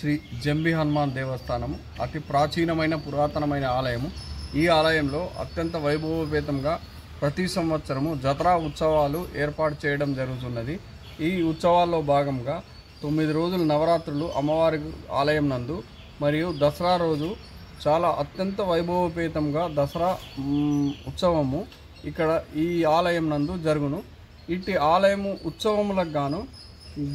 శ్రీ జంబి హనుమాన్ దేవస్థానము అతి ప్రాచీనమైన పురాతనమైన ఆలయము। ఈ ఆలయంలో అత్యంత వైభవోపేతంగా ప్రతి సంవత్సరము జత్రా ఉత్సవాలు ఏర్పాటు చేయడం జరుగుతున్నది। ఈ ఉత్సవాల్లో భాగంగా 9 రోజులు నవరాత్రులు అమ్మవారి ఆలయం నందు మరియు దసరా రోజు చాలా అత్యంత వైభవోపేతంగా దసరా ఉత్సవము ఇక్కడ ఈ ఆలయం నందు జరుగును। ఇట్టి ఆలయము ఉత్సవములకు గాను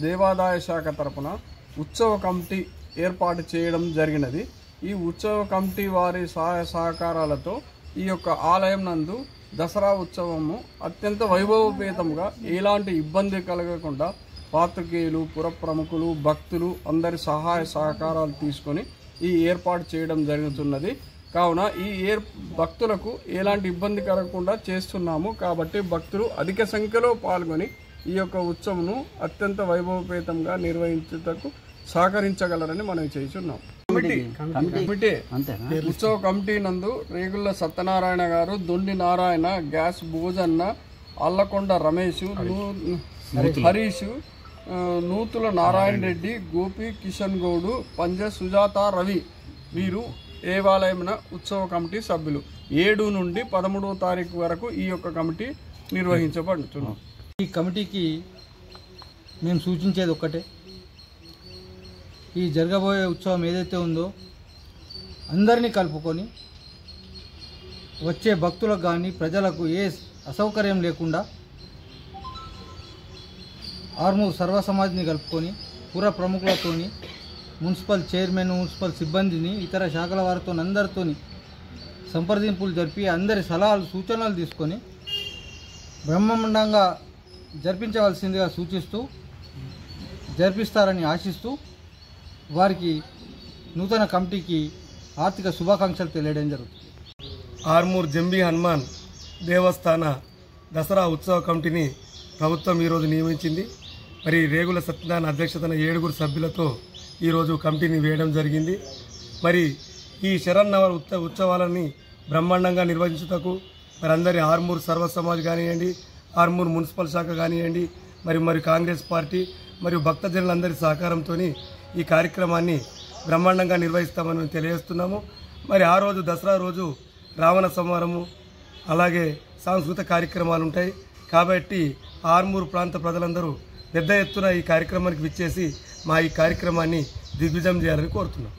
దేవాదాయ శాఖ తరపున ఉత్సవ కమిటీ ఏర్పాటు చేయడం జరిగినది। ఈ ఉత్సవ కమిటీ వారి సహాయ సహకారాలతో ఈ యొక్క ఆలయం నందు దసరా ఉత్సవము అత్యంత వైభవోపేతంగా ఎలాంటి ఇబ్బంది కలగకుండా పాత్రికేయులు పుర ప్రముఖులు భక్తులు అందరి సహాయ సహకారాలు తీసుకొని ఈ ఏర్పాటు చేయడం జరుగుతున్నది। కావున ఈ భక్తులకు ఎలాంటి ఇబ్బంది కలగకుండా చేస్తున్నాము కాబట్టి భక్తులు అధిక సంఖ్యలో పాల్గొని ఈ యొక్క ఉత్సవమును అత్యంత వైభవపేతంగా నిర్వహించుటకు సహకరించగలరని మనం చేస్తున్నాం। కమిటీ ఉత్సవ కమిటీ నందు రేగుళ్ల సత్యనారాయణ గారు, దొండి నారాయణ, గ్యాస్ భోజన్న, అల్లకొండ రమేష్, హరీష్, నూతుల నారాయణ రెడ్డి, గోపి కిషన్ గౌడు, పంజ సుజాత, రవి వీరు దేవాలయమున ఉత్సవ కమిటీ సభ్యులు। 7 నుండి 13వ తారీఖు వరకు ఈ యొక్క కమిటీ నిర్వహించబడుతున్నాం। ఈ కమిటీకి మేము సూచించేది ఒక్కటే, ఈ జరగబోయే ఉత్సవం ఏదైతే ఉందో అందరినీ కలుపుకొని వచ్చే భక్తులకు కానీ ప్రజలకు ఏ అసౌకర్యం లేకుండా ఆర్మూర్ సర్వ సమాజ్ని కలుపుకొని పుర ప్రముఖులతోని మున్సిపల్ చైర్మన్, మున్సిపల్ సిబ్బందిని, ఇతర శాఖల వారితో అందరితో సంప్రదింపులు జరిపి అందరి సలహాలు సూచనలు తీసుకొని బ్రహ్మాండంగా జరిపించవలసిందిగా సూచిస్తూ జరిపిస్తారని ఆశిస్తూ వారికి నూతన కమిటీకి ఆర్థిక శుభాకాంక్షలు తెలియడం జరుగుతుంది। ఆర్మూర్ జంబి హనుమాన్ దేవస్థాన దసరా ఉత్సవ కమిటీని ప్రభుత్వం ఈరోజు నియమించింది। మరి రేగుల సత్యనారాయణ అధ్యక్షతన 7 సభ్యులతో ఈరోజు కమిటీని వేయడం జరిగింది। మరి ఈ శరన్నవర ఉత్సవాలని బ్రహ్మాండంగా నిర్వహించుటకు మరి అందరి ఆర్మూర్ సర్వ సమాజ్ కానివ్వండి, ఆర్మూర్ మున్సిపల్ శాఖ కానివ్వండి, మరి కాంగ్రెస్ పార్టీ మరియు భక్తజనులందరి సహకారంతో ఈ కార్యక్రమాన్ని బ్రహ్మాండంగా నిర్వహిస్తామని తెలియజేస్తున్నాము। మరి ఆ రోజు దసరా రోజు రావణ సంహారము అలాగే సాంస్కృతిక కార్యక్రమాలు ఉంటాయి కాబట్టి ఆర్మూర్ ప్రాంత ప్రజలందరూ పెద్ద ఎత్తున ఈ కార్యక్రమానికి విచ్చేసి మా ఈ కార్యక్రమాన్ని దిగ్విజయం చేయాలని కోరుతున్నాం।